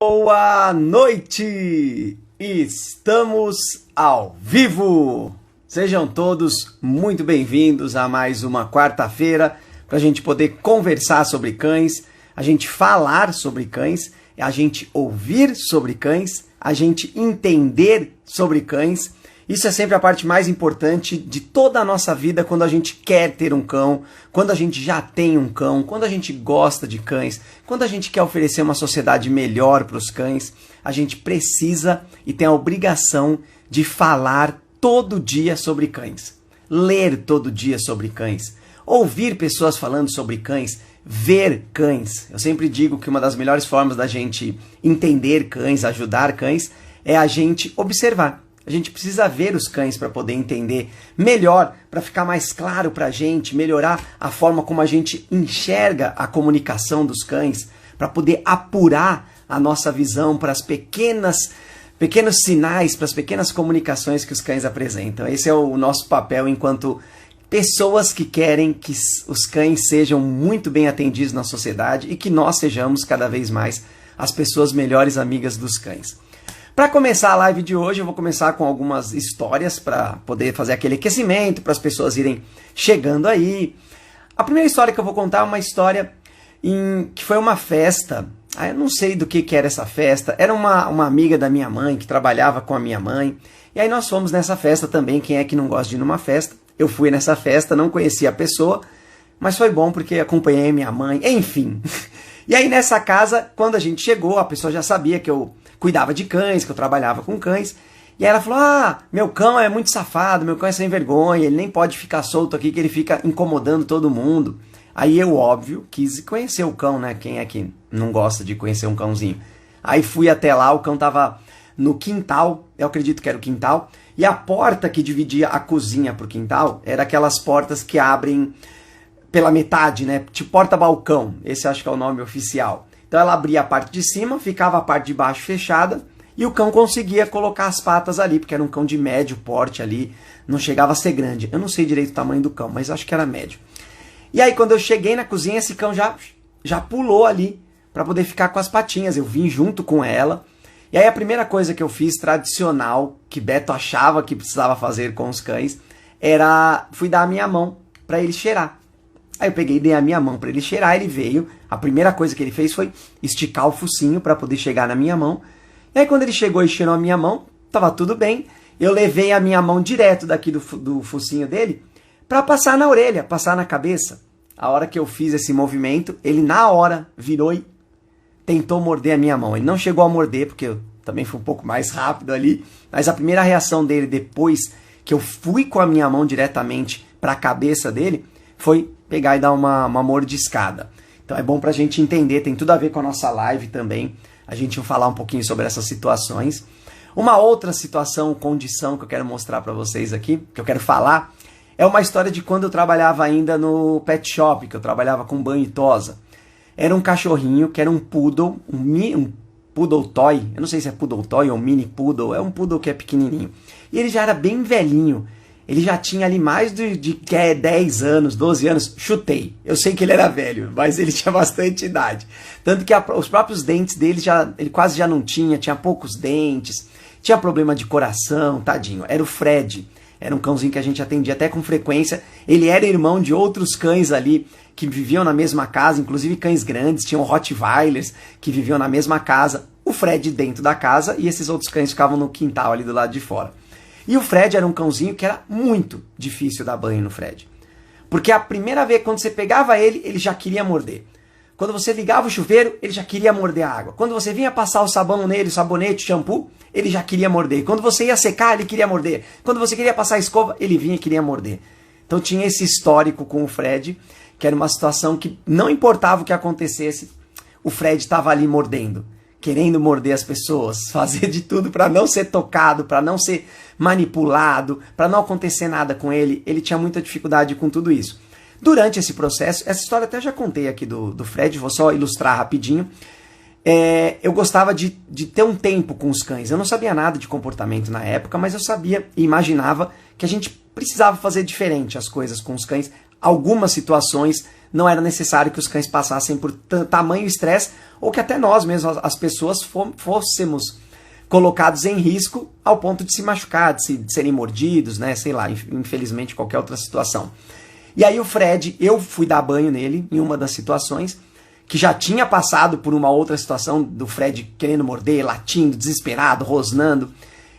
Boa noite! Estamos ao vivo! Sejam todos muito bem-vindos a mais uma quarta-feira para a gente poder conversar sobre cães, a gente falar sobre cães, a gente ouvir sobre cães, a gente entender sobre cães. Isso é sempre a parte mais importante de toda a nossa vida quando a gente quer ter um cão, quando a gente já tem um cão, quando a gente gosta de cães, quando a gente quer oferecer uma sociedade melhor para os cães. A gente precisa e tem a obrigação de falar todo dia sobre cães, ler todo dia sobre cães, ouvir pessoas falando sobre cães, ver cães. Eu sempre digo que uma das melhores formas da gente entender cães, ajudar cães, é a gente observar. A gente precisa ver os cães para poder entender melhor, para ficar mais claro para a gente, melhorar a forma como a gente enxerga a comunicação dos cães, para poder apurar a nossa visão para as pequenos sinais, para as pequenas comunicações que os cães apresentam. Esse é o nosso papel enquanto pessoas que querem que os cães sejam muito bem atendidos na sociedade e que nós sejamos cada vez mais as pessoas melhores amigas dos cães. Para começar a live de hoje, eu vou começar com algumas histórias para poder fazer aquele aquecimento, para as pessoas irem chegando aí. A primeira história que eu vou contar é uma história que foi uma festa. Eu não sei do que era essa festa. Era uma amiga da minha mãe, que trabalhava com a minha mãe. E aí nós fomos nessa festa também. Quem é que não gosta de ir numa festa? Eu fui nessa festa, não conhecia a pessoa, mas foi bom porque acompanhei minha mãe. Enfim. E aí nessa casa, quando a gente chegou, a pessoa já sabia que eu cuidava de cães, que eu trabalhava com cães. E aí ela falou, meu cão é muito safado, meu cão é sem vergonha, ele nem pode ficar solto aqui que ele fica incomodando todo mundo. Aí eu, óbvio, quis conhecer o cão, né? Quem é que não gosta de conhecer um cãozinho? Aí fui até lá, o cão tava no quintal, eu acredito que era o quintal, e a porta que dividia a cozinha pro quintal era aquelas portas que abrem pela metade, né? Tipo porta-balcão, esse acho que é o nome oficial. Então ela abria a parte de cima, ficava a parte de baixo fechada e o cão conseguia colocar as patas ali, porque era um cão de médio porte ali, não chegava a ser grande. Eu não sei direito o tamanho do cão, mas acho que era médio. E aí quando eu cheguei na cozinha, esse cão já pulou ali para poder ficar com as patinhas. Eu vim junto com ela. E aí a primeira coisa que eu fiz, tradicional, que Beto achava que precisava fazer com os cães, fui dar a minha mão para ele cheirar. Aí eu peguei e dei a minha mão para ele cheirar, ele veio. A primeira coisa que ele fez foi esticar o focinho para poder chegar na minha mão. E aí quando ele chegou e cheirou a minha mão, tava tudo bem. Eu levei a minha mão direto daqui do focinho dele para passar na orelha, passar na cabeça. A hora que eu fiz esse movimento, ele na hora virou e tentou morder a minha mão. Ele não chegou a morder, porque eu também fui um pouco mais rápido ali. Mas a primeira reação dele, depois que eu fui com a minha mão diretamente para a cabeça dele, foi pegar e dar uma mordiscada. Então é bom pra gente entender, tem tudo a ver com a nossa live também. A gente vai falar um pouquinho sobre essas situações. Uma outra situação, condição que eu quero mostrar pra vocês aqui, que eu quero falar, é uma história de quando eu trabalhava ainda no pet shop, que eu trabalhava com banho e tosa. Era um cachorrinho que era um poodle, um poodle toy. Eu não sei se é poodle toy ou mini poodle, é um poodle que é pequenininho. E ele já era bem velhinho. Ele já tinha ali mais de 10 anos, 12 anos, chutei. Eu sei que ele era velho, mas ele tinha bastante idade. Tanto que os próprios dentes dele, ele quase já não tinha poucos dentes, tinha problema de coração, tadinho. Era o Fred, era um cãozinho que a gente atendia até com frequência. Ele era irmão de outros cães ali que viviam na mesma casa, inclusive cães grandes, tinham Rottweilers que viviam na mesma casa. O Fred dentro da casa e esses outros cães ficavam no quintal ali do lado de fora. E o Fred era um cãozinho que era muito difícil dar banho no Fred. Porque a primeira vez, quando você pegava ele, ele já queria morder. Quando você ligava o chuveiro, ele já queria morder a água. Quando você vinha passar o sabão nele, o sabonete, o shampoo, ele já queria morder. Quando você ia secar, ele queria morder. Quando você queria passar a escova, ele vinha e queria morder. Então tinha esse histórico com o Fred, que era uma situação que não importava o que acontecesse, o Fred estava ali mordendo, querendo morder as pessoas, fazer de tudo para não ser tocado, para não ser manipulado, para não acontecer nada com ele. Ele tinha muita dificuldade com tudo isso. Durante esse processo, essa história até já contei aqui do Fred, vou só ilustrar rapidinho. Eu gostava de ter um tempo com os cães. Eu não sabia nada de comportamento na época, mas eu sabia e imaginava que a gente precisava fazer diferente as coisas com os cães algumas situações não era necessário que os cães passassem por tamanho estresse, ou que até nós mesmos, as pessoas, fôssemos colocados em risco ao ponto de se machucar, de serem mordidos, né? Sei lá, infelizmente qualquer outra situação. E aí o Fred, eu fui dar banho nele em uma das situações, que já tinha passado por uma outra situação do Fred querendo morder, latindo, desesperado, rosnando.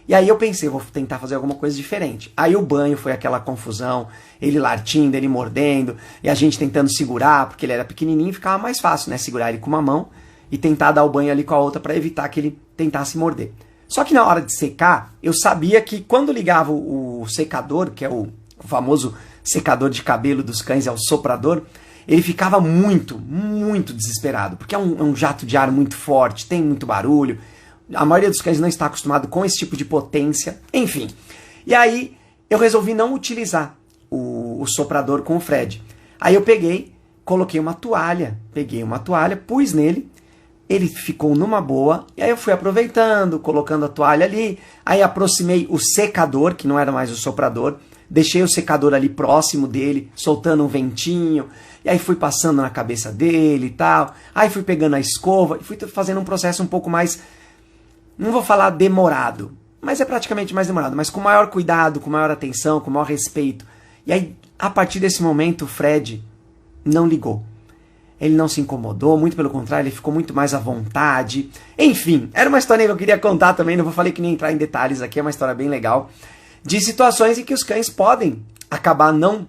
E aí eu pensei, vou tentar fazer alguma coisa diferente. Aí o banho foi aquela confusão, ele latindo, ele mordendo, e a gente tentando segurar, porque ele era pequenininho, ficava mais fácil, né? Segurar ele com uma mão e tentar dar o banho ali com a outra para evitar que ele tentasse morder. Só que na hora de secar, eu sabia que quando ligava o secador, que é o famoso secador de cabelo dos cães, é o soprador, ele ficava muito, muito desesperado, porque é um jato de ar muito forte, tem muito barulho, a maioria dos cães não está acostumado com esse tipo de potência, enfim. E aí eu resolvi não utilizar o soprador com o Fred. Aí eu coloquei uma toalha, pus nele, ele ficou numa boa, e aí eu fui aproveitando, colocando a toalha ali, aí aproximei o secador, que não era mais o soprador, deixei o secador ali próximo dele, soltando um ventinho, e aí fui passando na cabeça dele e tal, aí fui pegando a escova, e fui fazendo um processo um pouco mais, não vou falar demorado, mas é praticamente mais demorado, mas com maior cuidado, com maior atenção, com maior respeito. E aí, a partir desse momento, o Fred não ligou. Ele não se incomodou, muito pelo contrário, ele ficou muito mais à vontade. Enfim, era uma história que eu queria contar também, não vou falar que nem entrar em detalhes aqui, é uma história bem legal, de situações em que os cães podem acabar não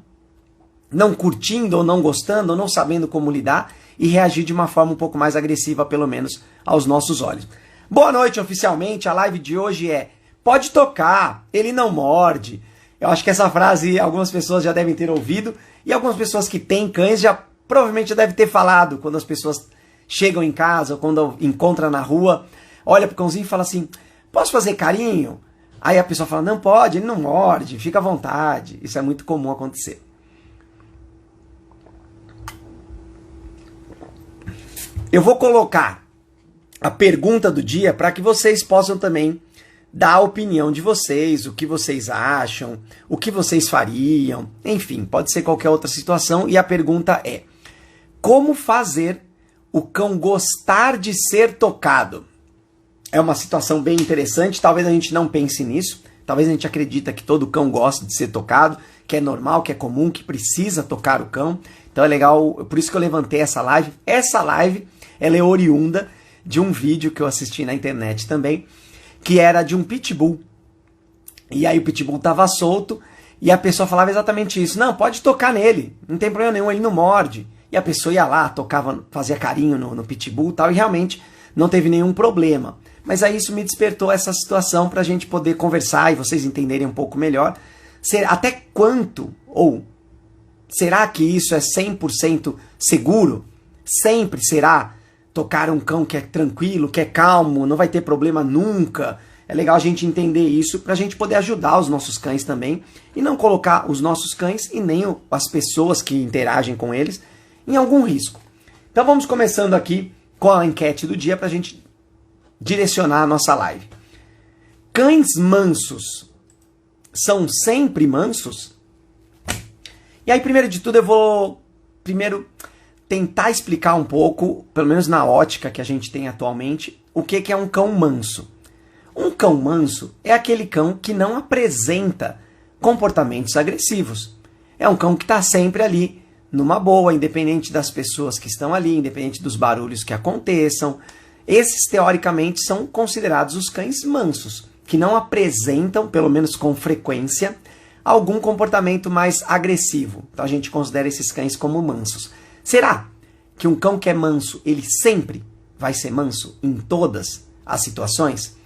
curtindo, ou não gostando, ou não sabendo como lidar, e reagir de uma forma um pouco mais agressiva, pelo menos aos nossos olhos. Boa noite, oficialmente, a live de hoje é: pode tocar, ele não morde. Eu acho que essa frase algumas pessoas já devem ter ouvido, e algumas pessoas que têm cães já provavelmente já devem ter falado quando as pessoas chegam em casa ou quando encontram na rua, olha pro cãozinho e fala assim: posso fazer carinho? Aí a pessoa fala: não pode, ele não morde, fica à vontade. Isso é muito comum acontecer. Eu vou colocar a pergunta do dia para que vocês possam também dar a opinião de vocês, o que vocês acham, o que vocês fariam, enfim, pode ser qualquer outra situação. E a pergunta é: como fazer o cão gostar de ser tocado? É uma situação bem interessante, talvez a gente não pense nisso, talvez a gente acredita que todo cão gosta de ser tocado, que é normal, que é comum, que precisa tocar o cão. Então é legal, por isso que eu levantei essa live. Essa live, ela é oriunda de um vídeo que eu assisti na internet também, que era de um pitbull. E aí o pitbull tava solto e a pessoa falava exatamente isso: não, pode tocar nele, não tem problema nenhum, ele não morde. E a pessoa ia lá, tocava, fazia carinho no pitbull e tal, e realmente não teve nenhum problema. Mas aí isso me despertou essa situação para a gente poder conversar e vocês entenderem um pouco melhor até quanto, ou será que isso é 100% seguro? Sempre será tocar um cão que é tranquilo, que é calmo, não vai ter problema nunca? É legal a gente entender isso para a gente poder ajudar os nossos cães também e não colocar os nossos cães e nem as pessoas que interagem com eles em algum risco. Então vamos começando aqui com a enquete do dia para a gente direcionar a nossa live. Cães mansos são sempre mansos? E aí, primeiro de tudo, eu vou tentar explicar um pouco, pelo menos na ótica que a gente tem atualmente, o que é um cão manso. Um cão manso é aquele cão que não apresenta comportamentos agressivos. É um cão que está sempre ali, numa boa, independente das pessoas que estão ali, independente dos barulhos que aconteçam. Esses, teoricamente, são considerados os cães mansos, que não apresentam, pelo menos com frequência, algum comportamento mais agressivo. Então a gente considera esses cães como mansos. Será que um cão que é manso, ele sempre vai ser manso em todas as situações?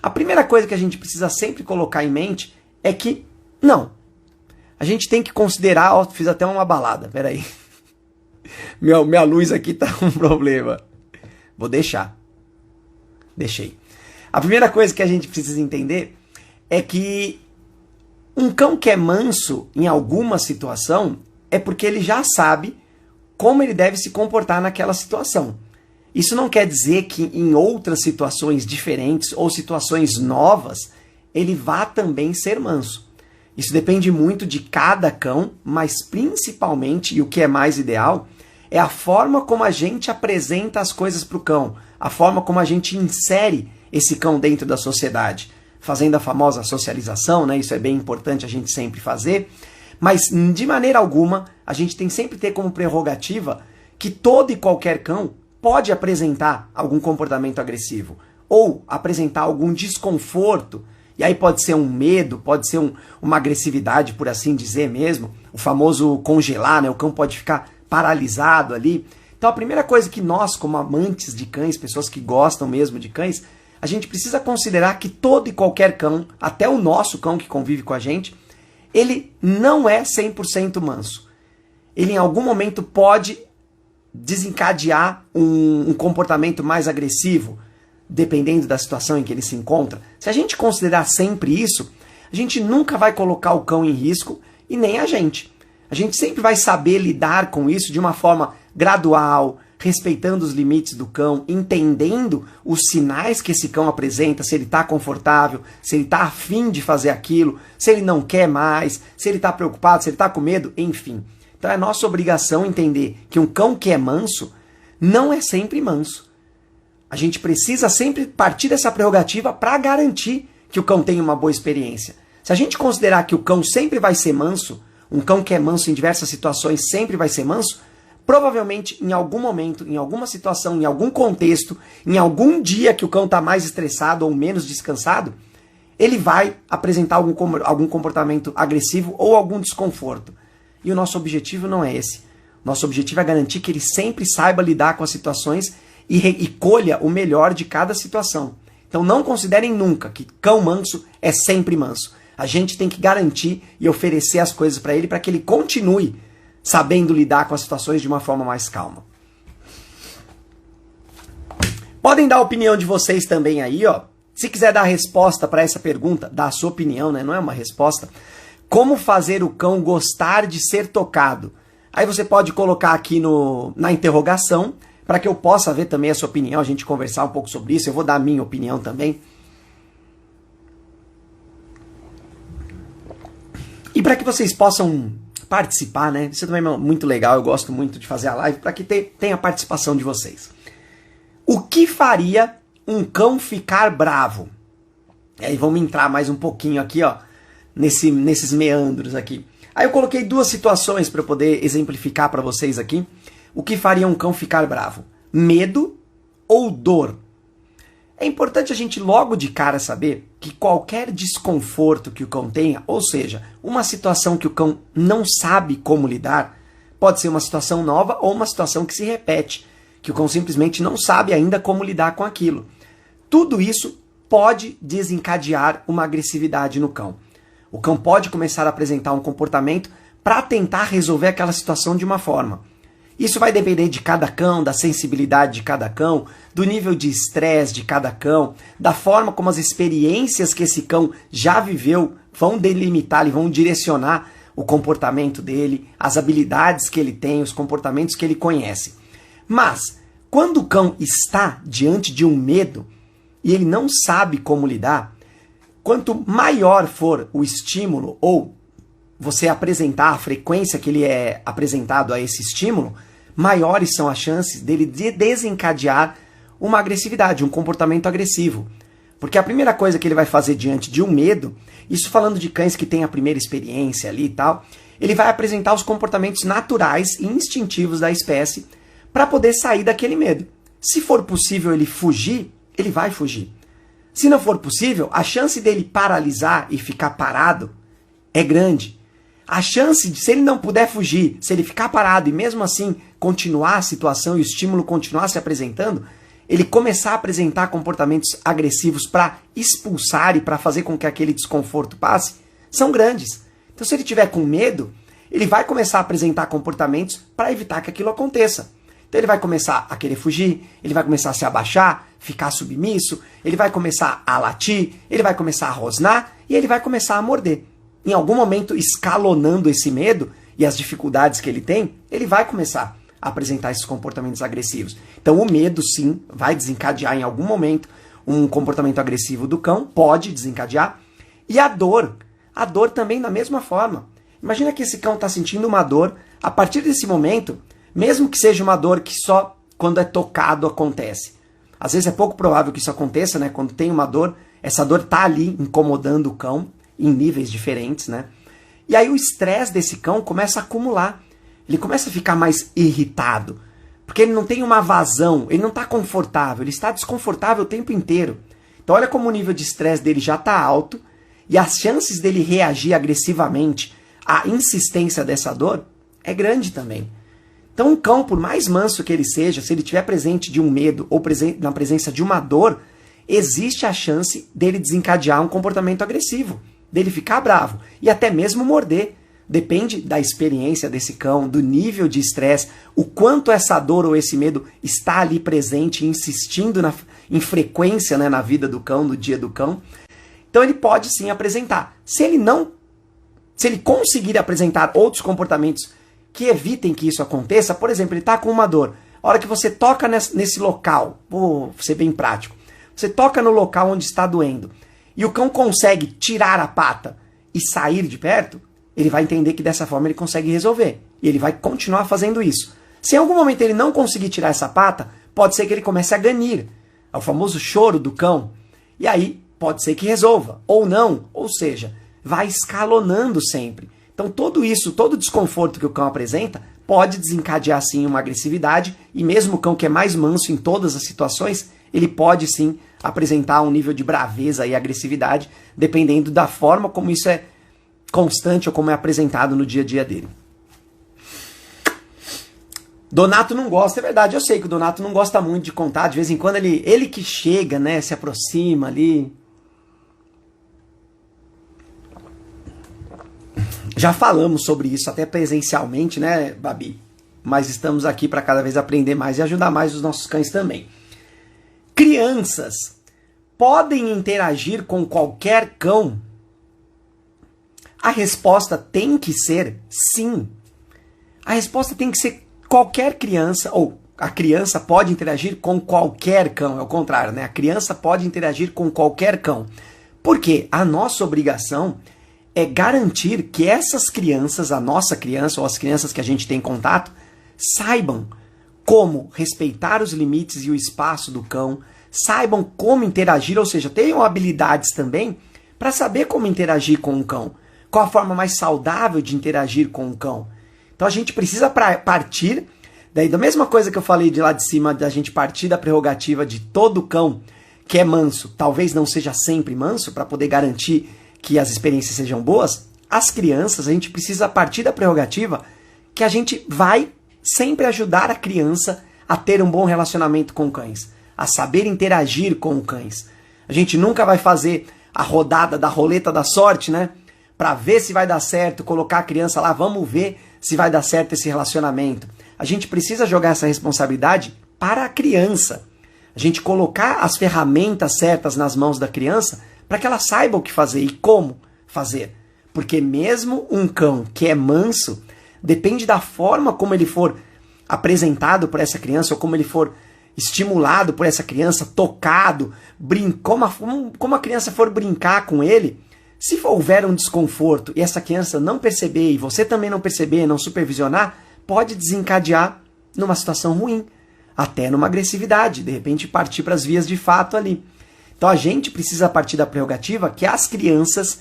A primeira coisa que a gente precisa sempre colocar em mente é que não. A gente tem que considerar... Ó, fiz até uma balada, peraí. Minha luz aqui tá com um problema. Vou deixar. Deixei. A primeira coisa que a gente precisa entender é que um cão que é manso em alguma situação é porque ele já sabe como ele deve se comportar naquela situação. Isso não quer dizer que em outras situações diferentes ou situações novas ele vá também ser manso. Isso depende muito de cada cão, mas principalmente, e o que é mais ideal, é a forma como a gente apresenta as coisas para o cão, a forma como a gente insere esse cão dentro da sociedade, fazendo a famosa socialização, né? Isso é bem importante a gente sempre fazer, mas de maneira alguma a gente tem sempre ter como prerrogativa que todo e qualquer cão pode apresentar algum comportamento agressivo ou apresentar algum desconforto. E aí pode ser um medo, pode ser uma agressividade, por assim dizer mesmo, o famoso congelar, né? O cão pode ficar paralisado ali. Então a primeira coisa que nós, como amantes de cães, pessoas que gostam mesmo de cães, a gente precisa considerar que todo e qualquer cão, até o nosso cão que convive com a gente, ele não é 100% manso. Ele em algum momento pode desencadear um comportamento mais agressivo, dependendo da situação em que ele se encontra. Se a gente considerar sempre isso, a gente nunca vai colocar o cão em risco e nem a gente. A gente sempre vai saber lidar com isso de uma forma gradual, respeitando os limites do cão, entendendo os sinais que esse cão apresenta, se ele está confortável, se ele está afim de fazer aquilo, se ele não quer mais, se ele está preocupado, se ele está com medo, enfim. Então é nossa obrigação entender que um cão que é manso não é sempre manso. A gente precisa sempre partir dessa prerrogativa para garantir que o cão tenha uma boa experiência. Se a gente considerar que o cão sempre vai ser manso, um cão que é manso em diversas situações sempre vai ser manso, provavelmente em algum momento, em alguma situação, em algum contexto, em algum dia que o cão está mais estressado ou menos descansado, ele vai apresentar algum comportamento agressivo ou algum desconforto. E o nosso objetivo não é esse. Nosso objetivo é garantir que ele sempre saiba lidar com as situações e colha o melhor de cada situação. Então não considerem nunca que cão manso é sempre manso. A gente tem que garantir e oferecer as coisas para ele que ele continue sabendo lidar com as situações de uma forma mais calma. Podem dar a opinião de vocês também aí, ó. Se quiser dar a resposta para essa pergunta, dá a sua opinião, né? Não é uma resposta. Como fazer o cão gostar de ser tocado? Aí você pode colocar aqui na interrogação, para que eu possa ver também a sua opinião, a gente conversar um pouco sobre isso. Eu vou dar a minha opinião também. E para que vocês possam participar, né? Isso também é muito legal, eu gosto muito de fazer a live, para que tenha a participação de vocês. O que faria um cão ficar bravo? E aí vamos entrar mais um pouquinho aqui, ó, nesses meandros aqui. Aí eu coloquei duas situações para poder exemplificar para vocês aqui. O que faria um cão ficar bravo? Medo ou dor? É importante a gente logo de cara saber que qualquer desconforto que o cão tenha, ou seja, uma situação que o cão não sabe como lidar, pode ser uma situação nova ou uma situação que se repete, que o cão simplesmente não sabe ainda como lidar com aquilo. Tudo isso pode desencadear uma agressividade no cão. O cão pode começar a apresentar um comportamento para tentar resolver aquela situação de uma forma. Isso vai depender de cada cão, da sensibilidade de cada cão, do nível de estresse de cada cão, da forma como as experiências que esse cão já viveu vão delimitar e vão direcionar o comportamento dele, as habilidades que ele tem, os comportamentos que ele conhece. Mas, quando o cão está diante de um medo e ele não sabe como lidar, quanto maior for o estímulo ou você apresentar a frequência que ele é apresentado a esse estímulo, maiores são as chances dele desencadear uma agressividade, um comportamento agressivo. Porque a primeira coisa que ele vai fazer diante de um medo, isso falando de cães que têm a primeira experiência ali e tal, ele vai apresentar os comportamentos naturais e instintivos da espécie para poder sair daquele medo. Se for possível ele fugir, ele vai fugir. Se não for possível, a chance dele paralisar e ficar parado é grande. A chance de, se ele não puder fugir, se ele ficar parado e mesmo assim continuar a situação e o estímulo continuar se apresentando, ele começar a apresentar comportamentos agressivos para expulsar e para fazer com que aquele desconforto passe, são grandes. Então se ele tiver com medo, ele vai começar a apresentar comportamentos para evitar que aquilo aconteça. Então ele vai começar a querer fugir, ele vai começar a se abaixar, ficar submisso, ele vai começar a latir, ele vai começar a rosnar e ele vai começar a morder. Em algum momento, escalonando esse medo e as dificuldades que ele tem, ele vai começar a apresentar esses comportamentos agressivos. Então o medo, sim, vai desencadear em algum momento um comportamento agressivo do cão, pode desencadear. E a dor a dor também da mesma forma. Imagina que esse cão está sentindo uma dor, a partir desse momento, mesmo que seja uma dor que só quando é tocado acontece. Às vezes é pouco provável que isso aconteça, né? Quando tem uma dor, essa dor está ali incomodando o cão em níveis diferentes, né? E aí o estresse desse cão começa a acumular. Ele começa a ficar mais irritado, porque ele não tem uma vazão, ele não está confortável, ele está desconfortável o tempo inteiro. Então olha como o nível de estresse dele já está alto e as chances dele reagir agressivamente à insistência dessa dor é grande também. Então um cão, por mais manso que ele seja, se ele estiver presente de um medo ou na presença de uma dor, existe a chance dele desencadear um comportamento agressivo, dele ficar bravo e até mesmo morder. Depende da experiência desse cão, do nível de estresse, o quanto essa dor ou esse medo está ali presente, insistindo em frequência, né, na vida do cão, no dia do cão. Então ele pode sim apresentar. Se ele conseguir apresentar outros comportamentos que evitem que isso aconteça, por exemplo, ele está com uma dor. A hora que você toca nesse local, vou ser bem prático, você toca no local onde está doendo e o cão consegue tirar a pata e sair de perto, ele vai entender que dessa forma ele consegue resolver. E ele vai continuar fazendo isso. Se em algum momento ele não conseguir tirar essa pata, pode ser que ele comece a ganir. É o famoso choro do cão. E aí pode ser que resolva. Ou não. Ou seja, vai escalonando sempre. Então todo isso, todo o desconforto que o cão apresenta, pode desencadear sim uma agressividade. E mesmo o cão que é mais manso em todas as situações, ele pode sim apresentar um nível de braveza e agressividade, dependendo da forma como isso é constante ou como é apresentado no dia a dia dele. Donato não gosta, é verdade, eu sei que o Donato não gosta muito de contar, de vez em quando ele que chega, né, se aproxima ali. Já falamos sobre isso até presencialmente, né, Babi? Mas estamos aqui para cada vez aprender mais e ajudar mais os nossos cães também. Crianças podem interagir com qualquer cão? A resposta tem que ser sim. A resposta tem que ser qualquer criança, ou a criança pode interagir com qualquer cão, é o contrário, né? A criança pode interagir com qualquer cão. Porque a nossa obrigação é garantir que essas crianças, a nossa criança ou as crianças que a gente tem contato, saibam como respeitar os limites e o espaço do cão, saibam como interagir, ou seja, tenham habilidades também para saber como interagir com um cão. Qual a forma mais saudável de interagir com o cão? Então a gente precisa partir, daí da mesma coisa que eu falei de lá de cima, da gente partir da prerrogativa de todo cão que é manso, talvez não seja sempre manso, para poder garantir que as experiências sejam boas, as crianças, a gente precisa partir da prerrogativa que a gente vai sempre ajudar a criança a ter um bom relacionamento com cães, a saber interagir com cães. A gente nunca vai fazer a rodada da roleta da sorte, né? Para ver se vai dar certo, colocar a criança lá, vamos ver se vai dar certo esse relacionamento. A gente precisa jogar essa responsabilidade para a criança. A gente colocar as ferramentas certas nas mãos da criança para que ela saiba o que fazer e como fazer. Porque mesmo um cão que é manso, depende da forma como ele for apresentado por essa criança ou como ele for estimulado por essa criança, tocado, como a criança for brincar com ele. Se houver um desconforto e essa criança não perceber e você também não perceber, não supervisionar, pode desencadear numa situação ruim, até numa agressividade, de repente partir para as vias de fato ali. Então a gente precisa partir da prerrogativa que as crianças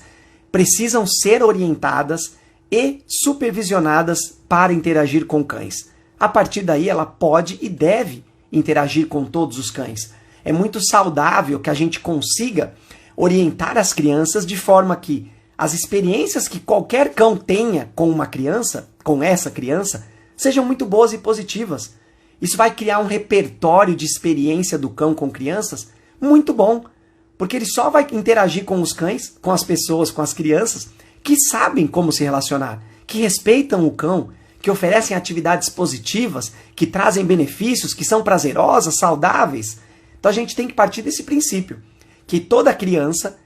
precisam ser orientadas e supervisionadas para interagir com cães. A partir daí ela pode e deve interagir com todos os cães. É muito saudável que a gente consiga orientar as crianças de forma que as experiências que qualquer cão tenha com uma criança, com essa criança, sejam muito boas e positivas. Isso vai criar um repertório de experiência do cão com crianças muito bom, porque ele só vai interagir com os cães, com as pessoas, com as crianças, que sabem como se relacionar, que respeitam o cão, que oferecem atividades positivas, que trazem benefícios, que são prazerosas, saudáveis. Então a gente tem que partir desse princípio, que toda criança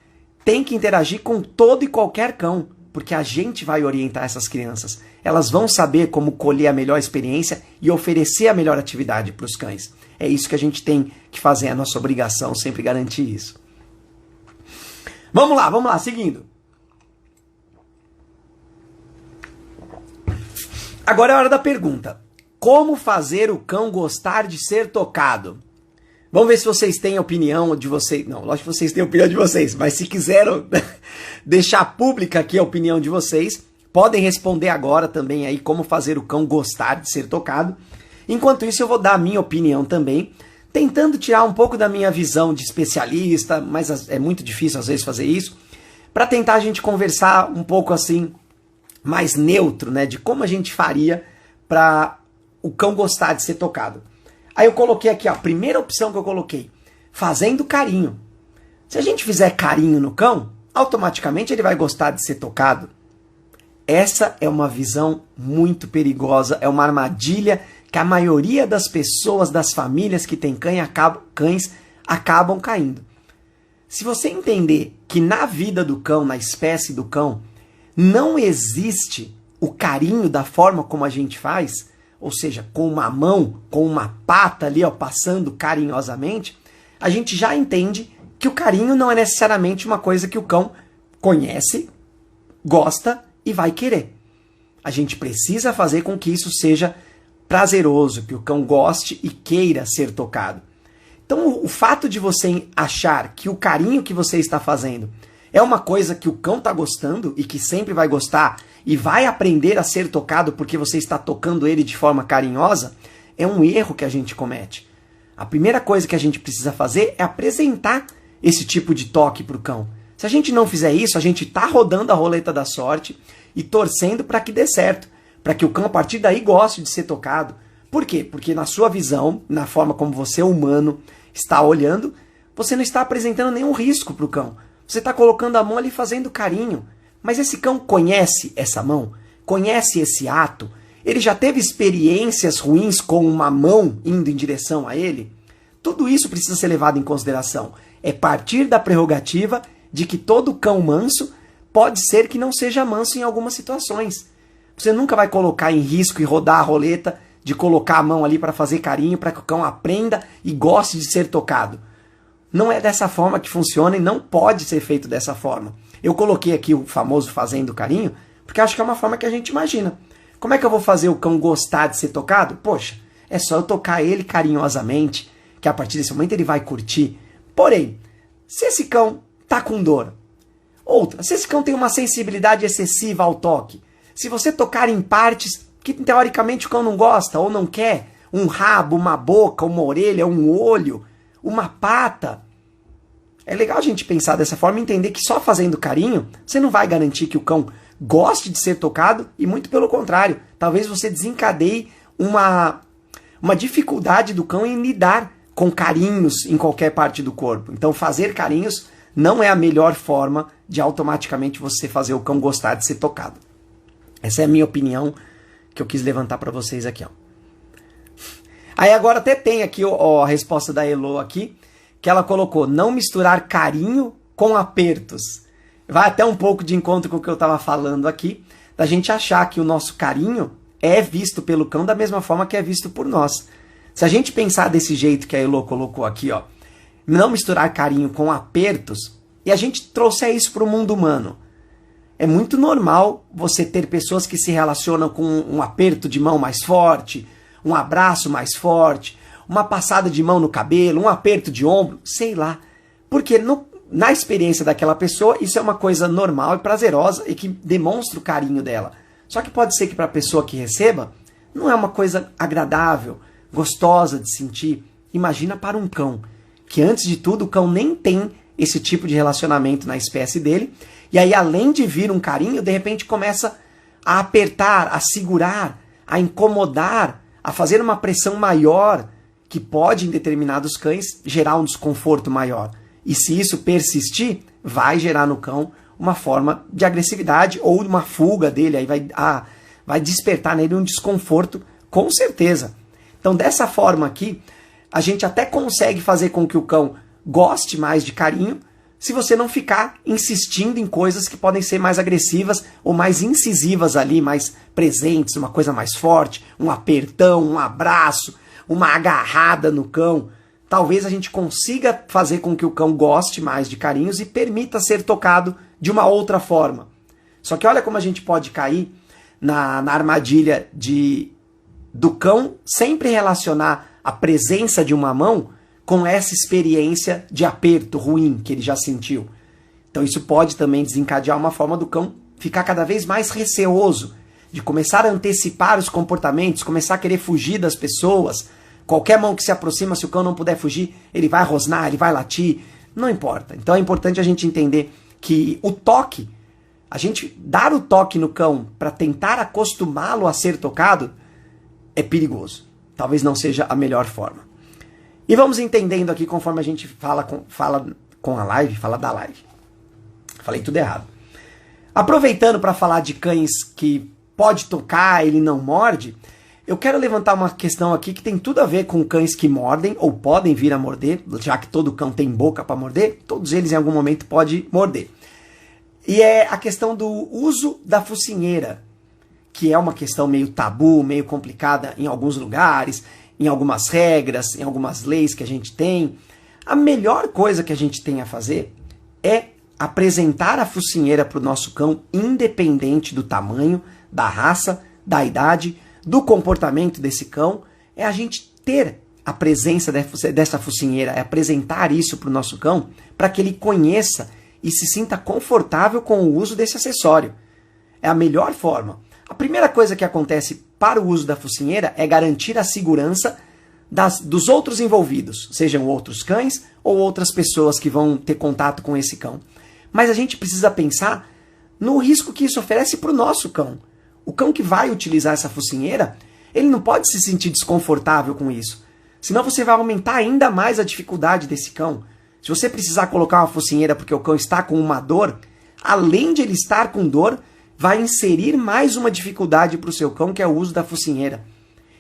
tem que interagir com todo e qualquer cão, porque a gente vai orientar essas crianças. Elas vão saber como colher a melhor experiência e oferecer a melhor atividade para os cães. É isso que a gente tem que fazer, é a nossa obrigação, sempre garantir isso. Vamos lá, seguindo. Agora é a hora da pergunta. Como fazer o cão gostar de ser tocado? Vamos ver se vocês têm opinião de vocês. Não, lógico que vocês têm opinião de vocês, mas se quiseram deixar pública aqui a opinião de vocês, podem responder agora também aí como fazer o cão gostar de ser tocado. Enquanto isso, eu vou dar a minha opinião também, tentando tirar um pouco da minha visão de especialista, mas é muito difícil às vezes fazer isso, para tentar a gente conversar um pouco assim, mais neutro, né, de como a gente faria para o cão gostar de ser tocado. Aí eu coloquei aqui, ó, a primeira opção que eu coloquei, fazendo carinho. Se a gente fizer carinho no cão, automaticamente ele vai gostar de ser tocado. Essa é uma visão muito perigosa, é uma armadilha que a maioria das pessoas, das famílias que têm cães, acabam caindo. Se você entender que na vida do cão, na espécie do cão, não existe o carinho da forma como a gente faz, ou seja, com uma mão, com uma pata ali, ó, passando carinhosamente, a gente já entende que o carinho não é necessariamente uma coisa que o cão conhece, gosta e vai querer. A gente precisa fazer com que isso seja prazeroso, que o cão goste e queira ser tocado. Então, o fato de você achar que o carinho que você está fazendo é uma coisa que o cão está gostando e que sempre vai gostar e vai aprender a ser tocado porque você está tocando ele de forma carinhosa, é um erro que a gente comete. A primeira coisa que a gente precisa fazer é apresentar esse tipo de toque para o cão. Se a gente não fizer isso, a gente está rodando a roleta da sorte e torcendo para que dê certo, para que o cão a partir daí goste de ser tocado. Por quê? Porque na sua visão, na forma como você, humano, está olhando, você não está apresentando nenhum risco para o cão. Você está colocando a mão ali fazendo carinho. Mas esse cão conhece essa mão? Conhece esse ato? Ele já teve experiências ruins com uma mão indo em direção a ele? Tudo isso precisa ser levado em consideração. É partir da prerrogativa de que todo cão manso pode ser que não seja manso em algumas situações. Você nunca vai colocar em risco e rodar a roleta de colocar a mão ali para fazer carinho, para que o cão aprenda e goste de ser tocado. Não é dessa forma que funciona e não pode ser feito dessa forma. Eu coloquei aqui o famoso fazendo carinho, porque acho que é uma forma que a gente imagina. Como é que eu vou fazer o cão gostar de ser tocado? Poxa, é só eu tocar ele carinhosamente, que a partir desse momento ele vai curtir. Porém, se esse cão tá com dor, outra, se esse cão tem uma sensibilidade excessiva ao toque, se você tocar em partes que teoricamente o cão não gosta ou não quer, um rabo, uma boca, uma orelha, um olho, uma pata, é legal a gente pensar dessa forma e entender que só fazendo carinho, você não vai garantir que o cão goste de ser tocado e muito pelo contrário, talvez você desencadeie uma dificuldade do cão em lidar com carinhos em qualquer parte do corpo. Então fazer carinhos não é a melhor forma de automaticamente você fazer o cão gostar de ser tocado. Essa é a minha opinião que eu quis levantar para vocês aqui, ó. Aí agora até tem aqui a resposta da Elo aqui, que ela colocou, não misturar carinho com apertos. Vai até um pouco de encontro com o que eu estava falando aqui, da gente achar que o nosso carinho é visto pelo cão da mesma forma que é visto por nós. Se a gente pensar desse jeito que a Elo colocou aqui, ó, não misturar carinho com apertos, e a gente trouxer isso para o mundo humano, é muito normal você ter pessoas que se relacionam com um aperto de mão mais forte, um abraço mais forte, uma passada de mão no cabelo, um aperto de ombro, sei lá. Porque na experiência daquela pessoa, isso é uma coisa normal e prazerosa e que demonstra o carinho dela. Só que pode ser que para a pessoa que receba, não é uma coisa agradável, gostosa de sentir. Imagina para um cão, que antes de tudo o cão nem tem esse tipo de relacionamento na espécie dele, e aí além de vir um carinho, de repente começa a apertar, a segurar, a incomodar, a fazer uma pressão maior, que pode, em determinados cães, gerar um desconforto maior. E se isso persistir, vai gerar no cão uma forma de agressividade ou uma fuga dele, aí vai despertar nele um desconforto, com certeza. Então, dessa forma aqui, a gente até consegue fazer com que o cão goste mais de carinho, se você não ficar insistindo em coisas que podem ser mais agressivas ou mais incisivas ali, mais presentes, uma coisa mais forte, um apertão, um abraço, uma agarrada no cão. Talvez a gente consiga fazer com que o cão goste mais de carinhos e permita ser tocado de uma outra forma. Só que olha como a gente pode cair na armadilha do cão sempre relacionar a presença de uma mão com essa experiência de aperto ruim que ele já sentiu. Então isso pode também desencadear uma forma do cão ficar cada vez mais receoso, de começar a antecipar os comportamentos, começar a querer fugir das pessoas. Qualquer mão que se aproxima, se o cão não puder fugir, ele vai rosnar, ele vai latir, não importa. Então é importante a gente entender que o toque, a gente dar o toque no cão para tentar acostumá-lo a ser tocado, é perigoso. Talvez não seja a melhor forma. E vamos entendendo aqui conforme a gente fala com a live, fala da live. Falei tudo errado. Aproveitando para falar de cães que pode tocar, ele não morde, eu quero levantar uma questão aqui que tem tudo a ver com cães que mordem ou podem vir a morder, já que todo cão tem boca para morder, todos eles em algum momento podem morder. E é a questão do uso da focinheira, que é uma questão meio tabu, meio complicada em alguns lugares, em algumas regras, em algumas leis que a gente tem. A melhor coisa que a gente tem a fazer é apresentar a focinheira para o nosso cão, independente do tamanho, da raça, da idade, do comportamento desse cão, é a gente ter a presença dessa focinheira, é apresentar isso para o nosso cão, para que ele conheça e se sinta confortável com o uso desse acessório. É a melhor forma. A primeira coisa que acontece para o uso da focinheira é garantir a segurança dos outros envolvidos, sejam outros cães ou outras pessoas que vão ter contato com esse cão. Mas a gente precisa pensar no risco que isso oferece para o nosso cão. O cão que vai utilizar essa focinheira, ele não pode se sentir desconfortável com isso. Senão você vai aumentar ainda mais a dificuldade desse cão. Se você precisar colocar uma focinheira porque o cão está com uma dor, além de ele estar com dor, vai inserir mais uma dificuldade para o seu cão, que é o uso da focinheira.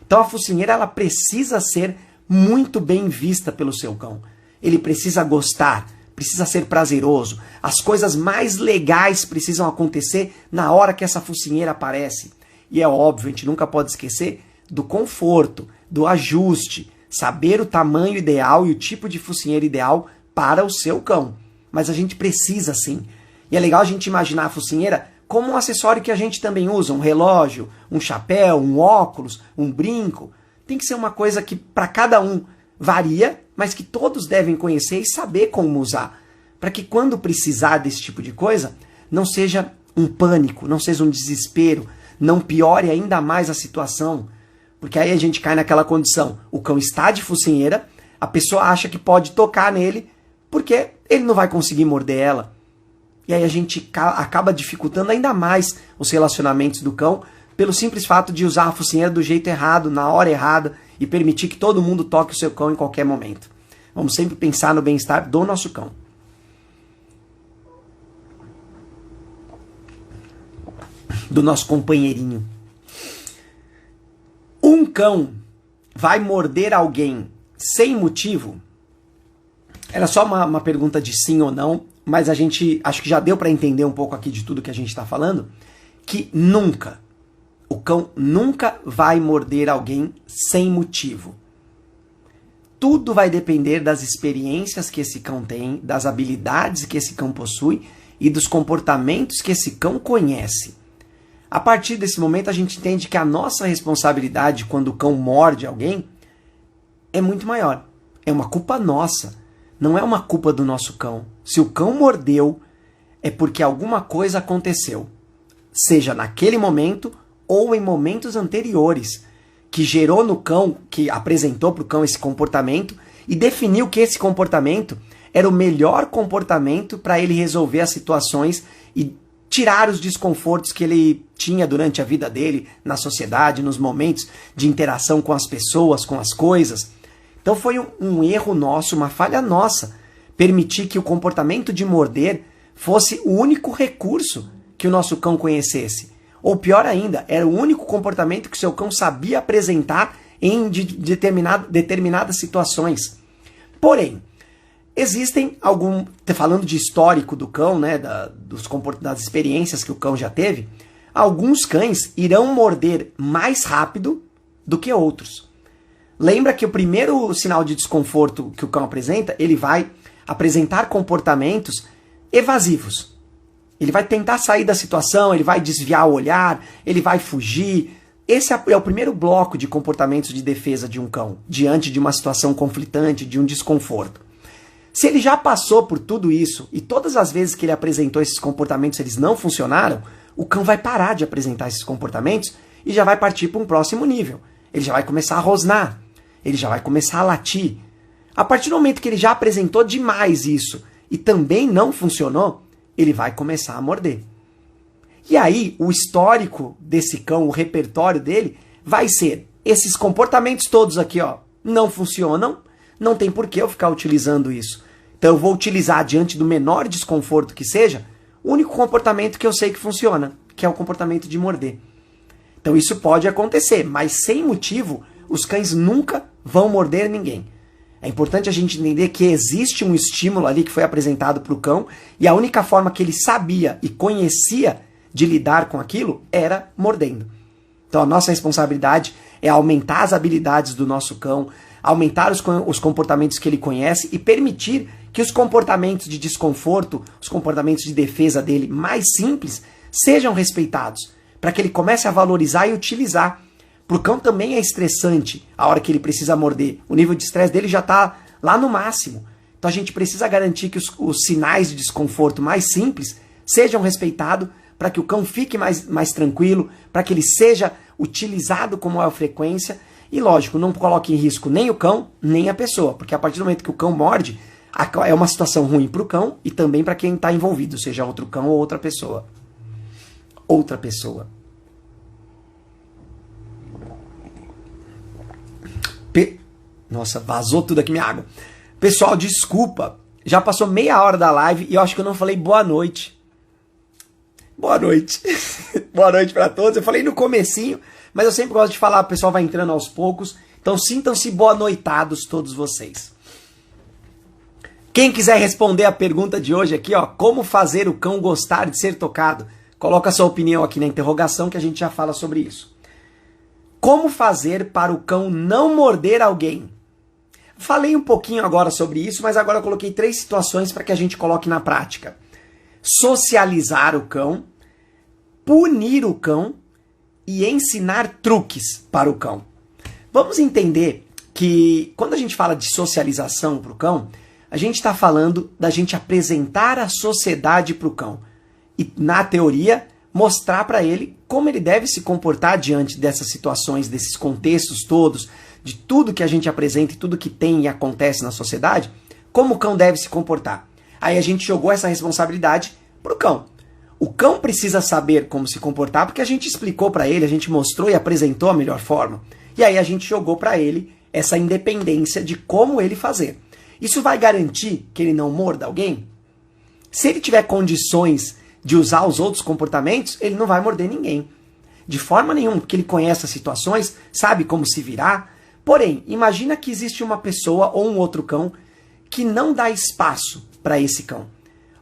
Então a focinheira ela precisa ser muito bem vista pelo seu cão. Ele precisa gostar, precisa ser prazeroso. As coisas mais legais precisam acontecer na hora que essa focinheira aparece. E é óbvio, a gente nunca pode esquecer do conforto, do ajuste, saber o tamanho ideal e o tipo de focinheira ideal para o seu cão. Mas a gente precisa sim. E é legal a gente imaginar a focinheira como um acessório que a gente também usa, um relógio, um chapéu, um óculos, um brinco. Tem que ser uma coisa que para cada um varia, mas que todos devem conhecer e saber como usar. Para que quando precisar desse tipo de coisa, não seja um pânico, não seja um desespero, não piore ainda mais a situação. Porque aí a gente cai naquela condição, o cão está de focinheira, a pessoa acha que pode tocar nele, porque ele não vai conseguir morder ela. E aí a gente acaba dificultando ainda mais os relacionamentos do cão, pelo simples fato de usar a focinheira do jeito errado, na hora errada, e permitir que todo mundo toque o seu cão em qualquer momento. Vamos sempre pensar no bem-estar do nosso cão. Do nosso companheirinho. Um cão vai morder alguém sem motivo? Era só uma pergunta de sim ou não, mas a gente acho que já deu para entender um pouco aqui de tudo que a gente está falando, que o cão nunca vai morder alguém sem motivo. Tudo vai depender das experiências que esse cão tem, das habilidades que esse cão possui e dos comportamentos que esse cão conhece. A partir desse momento a gente entende que a nossa responsabilidade quando o cão morde alguém é muito maior. É uma culpa nossa. Não é uma culpa do nosso cão. Se o cão mordeu, é porque alguma coisa aconteceu. Seja naquele momento ou em momentos anteriores, que gerou no cão, que apresentou para o cão esse comportamento e definiu que esse comportamento era o melhor comportamento para ele resolver as situações e tirar os desconfortos que ele tinha durante a vida dele, na sociedade, nos momentos de interação com as pessoas, com as coisas. Então foi um erro nosso, uma falha nossa, permitir que o comportamento de morder fosse o único recurso que o nosso cão conhecesse. Ou pior ainda, era o único comportamento que o seu cão sabia apresentar em determinadas situações. Porém, existem falando de histórico do cão, né, das experiências que o cão já teve, alguns cães irão morder mais rápido do que outros. Lembra que o primeiro sinal de desconforto que o cão apresenta, ele vai apresentar comportamentos evasivos. Ele vai tentar sair da situação, ele vai desviar o olhar, ele vai fugir. Esse é o primeiro bloco de comportamentos de defesa de um cão, diante de uma situação conflitante, de um desconforto. Se ele já passou por tudo isso, e todas as vezes que ele apresentou esses comportamentos eles não funcionaram, o cão vai parar de apresentar esses comportamentos e já vai partir para um próximo nível. Ele já vai começar a rosnar, ele já vai começar a latir. A partir do momento que ele já apresentou demais isso e também não funcionou, ele vai começar a morder. E aí, o histórico desse cão, o repertório dele, vai ser esses comportamentos todos aqui, ó, não funcionam, não tem por que eu ficar utilizando isso. Então eu vou utilizar diante do menor desconforto que seja, o único comportamento que eu sei que funciona, que é o comportamento de morder. Então isso pode acontecer, mas sem motivo, os cães nunca vão morder ninguém. É importante a gente entender que existe um estímulo ali que foi apresentado para o cão e a única forma que ele sabia e conhecia de lidar com aquilo era mordendo. Então a nossa responsabilidade é aumentar as habilidades do nosso cão, aumentar os comportamentos que ele conhece e permitir que os comportamentos de desconforto, os comportamentos de defesa dele mais simples, sejam respeitados, para que ele comece a valorizar e utilizar. Para o cão também é estressante a hora que ele precisa morder. O nível de estresse dele já está lá no máximo. Então a gente precisa garantir que os sinais de desconforto mais simples sejam respeitados para que o cão fique mais tranquilo, para que ele seja utilizado com maior frequência. E lógico, não coloque em risco nem o cão, nem a pessoa, porque a partir do momento que o cão morde, é uma situação ruim para o cão e também para quem está envolvido, seja outro cão ou outra pessoa. Outra pessoa. Nossa, vazou tudo aqui minha água. Pessoal, desculpa. Já passou meia hora da live e eu acho que eu não falei boa noite. Boa noite. Boa noite para todos. Eu falei no comecinho, mas eu sempre gosto de falar, o pessoal vai entrando aos poucos. Então sintam-se boa noitados todos vocês. Quem quiser responder a pergunta de hoje aqui, ó, como fazer o cão gostar de ser tocado? Coloca a sua opinião aqui na interrogação que a gente já fala sobre isso. Como fazer para o cão não morder alguém? Falei um pouquinho agora sobre isso, mas agora eu coloquei 3 situações para que a gente coloque na prática. Socializar o cão, punir o cão e ensinar truques para o cão. Vamos entender que quando a gente fala de socialização para o cão, a gente está falando da gente apresentar a sociedade para o cão. E, na teoria, mostrar para ele como ele deve se comportar diante dessas situações, desses contextos todos, de tudo que a gente apresenta e tudo que tem e acontece na sociedade, como o cão deve se comportar. Aí a gente jogou essa responsabilidade pro cão. O cão precisa saber como se comportar porque a gente explicou para ele, a gente mostrou e apresentou a melhor forma. E aí a gente jogou para ele essa independência de como ele fazer. Isso vai garantir que ele não morda alguém? Se ele tiver condições de usar os outros comportamentos, ele não vai morder ninguém. De forma nenhuma, porque ele conhece as situações, sabe como se virar. Porém, imagina que existe uma pessoa ou um outro cão que não dá espaço para esse cão.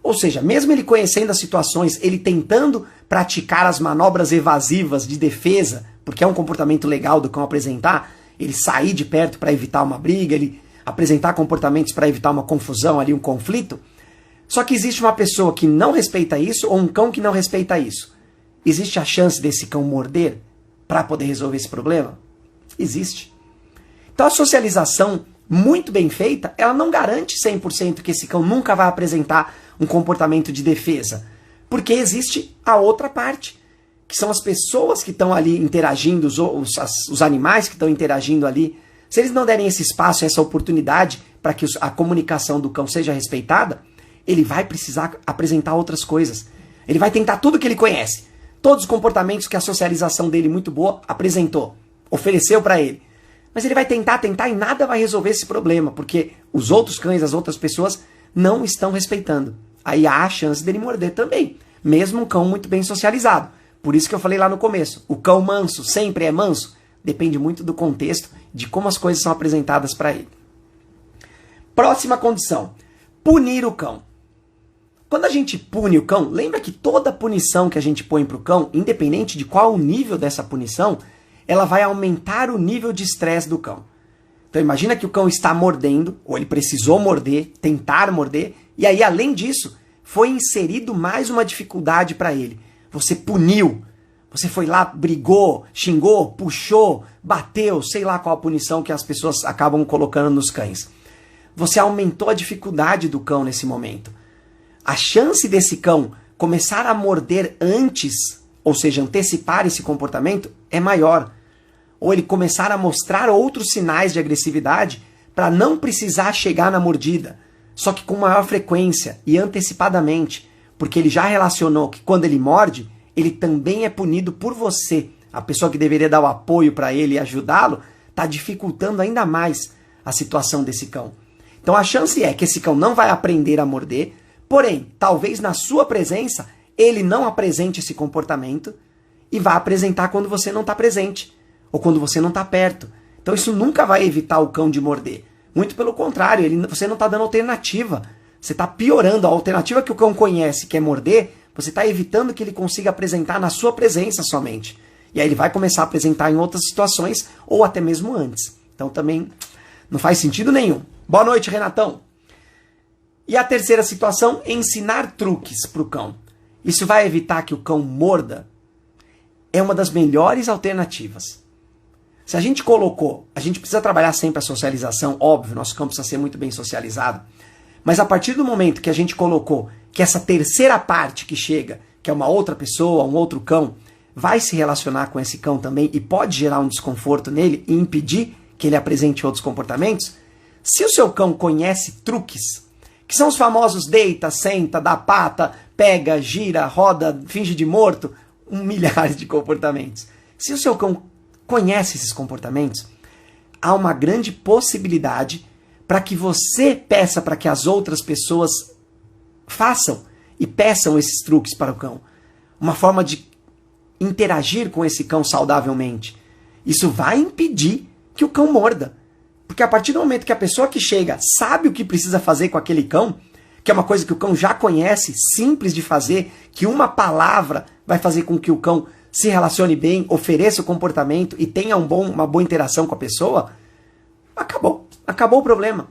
Ou seja, mesmo ele conhecendo as situações, ele tentando praticar as manobras evasivas de defesa, porque é um comportamento legal do cão apresentar, ele sair de perto para evitar uma briga, ele apresentar comportamentos para evitar uma confusão ali, um conflito. Só que existe uma pessoa que não respeita isso ou um cão que não respeita isso. Existe a chance desse cão morder para poder resolver esse problema? Existe. Então a socialização muito bem feita, ela não garante 100% que esse cão nunca vai apresentar um comportamento de defesa. Porque existe a outra parte, que são as pessoas que estão ali interagindo, os animais que estão interagindo ali. Se eles não derem esse espaço, essa oportunidade para que a comunicação do cão seja respeitada, ele vai precisar apresentar outras coisas. Ele vai tentar tudo que ele conhece. Todos os comportamentos que a socialização dele muito boa apresentou, ofereceu para ele. Mas ele vai tentar e nada vai resolver esse problema, porque os outros cães, as outras pessoas não estão respeitando. Aí há a chance dele morder também, mesmo um cão muito bem socializado. Por isso que eu falei lá no começo, o cão manso sempre é manso? Depende muito do contexto, de como as coisas são apresentadas para ele. Próxima condição, punir o cão. Quando a gente pune o cão, lembra que toda punição que a gente põe para o cão, independente de qual o nível dessa punição, ela vai aumentar o nível de estresse do cão. Então imagina que o cão está mordendo, ou ele precisou morder, tentar morder, e aí além disso, foi inserido mais uma dificuldade para ele. Você puniu. Você foi lá, brigou, xingou, puxou, bateu, sei lá qual a punição que as pessoas acabam colocando nos cães. Você aumentou a dificuldade do cão nesse momento. A chance desse cão começar a morder antes, ou seja, antecipar esse comportamento, é maior. Ou ele começar a mostrar outros sinais de agressividade para não precisar chegar na mordida, só que com maior frequência e antecipadamente, porque ele já relacionou que quando ele morde, ele também é punido por você. A pessoa que deveria dar o apoio para ele e ajudá-lo, está dificultando ainda mais a situação desse cão. Então a chance é que esse cão não vai aprender a morder, porém, talvez na sua presença, ele não apresente esse comportamento e vá apresentar quando você não está presente, ou quando você não está perto. Então isso nunca vai evitar o cão de morder. Muito pelo contrário, você não está dando alternativa. Você está piorando a alternativa que o cão conhece, que é morder. Você está evitando que ele consiga apresentar na sua presença somente. E aí ele vai começar a apresentar em outras situações ou até mesmo antes. Então também não faz sentido nenhum. Boa noite, Renatão. E a terceira situação, ensinar truques para o cão. Isso vai evitar que o cão morda? É uma das melhores alternativas. Se a gente colocou, a gente precisa trabalhar sempre a socialização, óbvio, nosso cão precisa ser muito bem socializado. Mas a partir do momento que a gente colocou que essa terceira parte que chega, que é uma outra pessoa, um outro cão, vai se relacionar com esse cão também e pode gerar um desconforto nele e impedir que ele apresente outros comportamentos, se o seu cão conhece truques, que são os famosos deita, senta, dá pata, pega, gira, roda, finge de morto, milhares de comportamentos. Se o seu cão conhece esses comportamentos, há uma grande possibilidade para que você peça para que as outras pessoas façam e peçam esses truques para o cão. Uma forma de interagir com esse cão saudavelmente. Isso vai impedir que o cão morda. Porque a partir do momento que a pessoa que chega sabe o que precisa fazer com aquele cão, que é uma coisa que o cão já conhece, simples de fazer, que uma palavra vai fazer com que o cão se relacione bem, ofereça o comportamento e tenha uma boa interação com a pessoa, acabou. Acabou o problema.